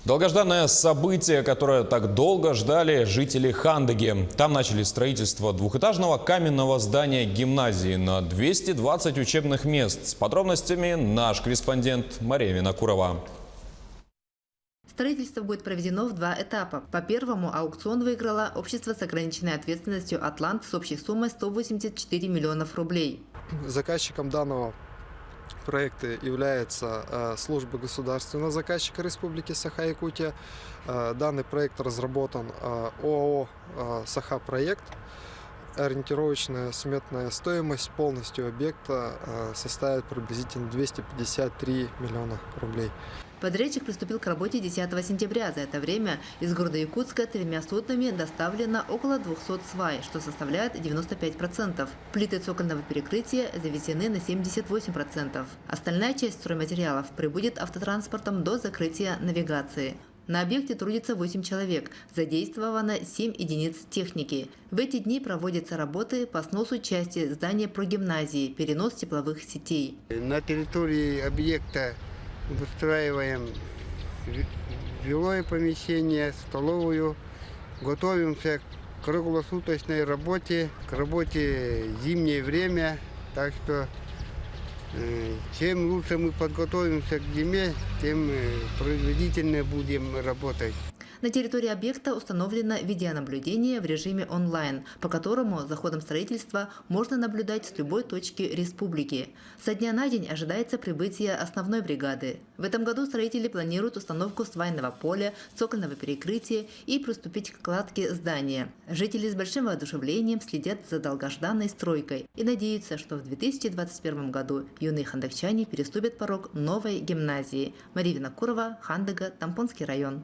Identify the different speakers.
Speaker 1: Долгожданное событие, которое так долго ждали жители Хандаги. Там начали строительство двухэтажного каменного здания гимназии на 220 учебных мест. С подробностями наш корреспондент Мария Винокурова.
Speaker 2: Строительство будет проведено в два этапа. По первому аукцион выиграло общество с ограниченной ответственностью «Атлант» с общей суммой 184 миллионов рублей.
Speaker 3: Заказчиком данного проекта является служба государственного заказчика Республики Саха-Якутия. Данный проект разработан ОАО «Саха-проект». Ориентировочная сметная стоимость полностью объекта составит приблизительно 253 миллиона рублей.
Speaker 2: Подрядчик приступил к работе 10 сентября. За это время из города Якутска 3 суднами доставлено около 200 свай, что составляет 95%. Плиты цокольного перекрытия завезены на 78%. Остальная часть стройматериалов прибудет автотранспортом до закрытия навигации. На объекте трудится 8 человек, задействовано 7 единиц техники. В эти дни проводятся работы по сносу части здания прогимназии, перенос тепловых сетей.
Speaker 4: На территории объекта выстраиваем жилое помещение, столовую. Готовимся к круглосуточной работе, к работе в зимнее время. Так что чем лучше мы подготовимся к зиме, тем производительнее будем работать.
Speaker 2: На территории объекта установлено видеонаблюдение в режиме онлайн, по которому за ходом строительства можно наблюдать с любой точки республики. Со дня на день ожидается прибытие основной бригады. В этом году строители планируют установку свайного поля, цокольного перекрытия и приступить к кладке здания. Жители с большим воодушевлением следят за долгожданной стройкой и надеются, что в 2021 году юные хандагчане переступят порог новой гимназии. Мария Винокурова, Хандага, Тампонский район.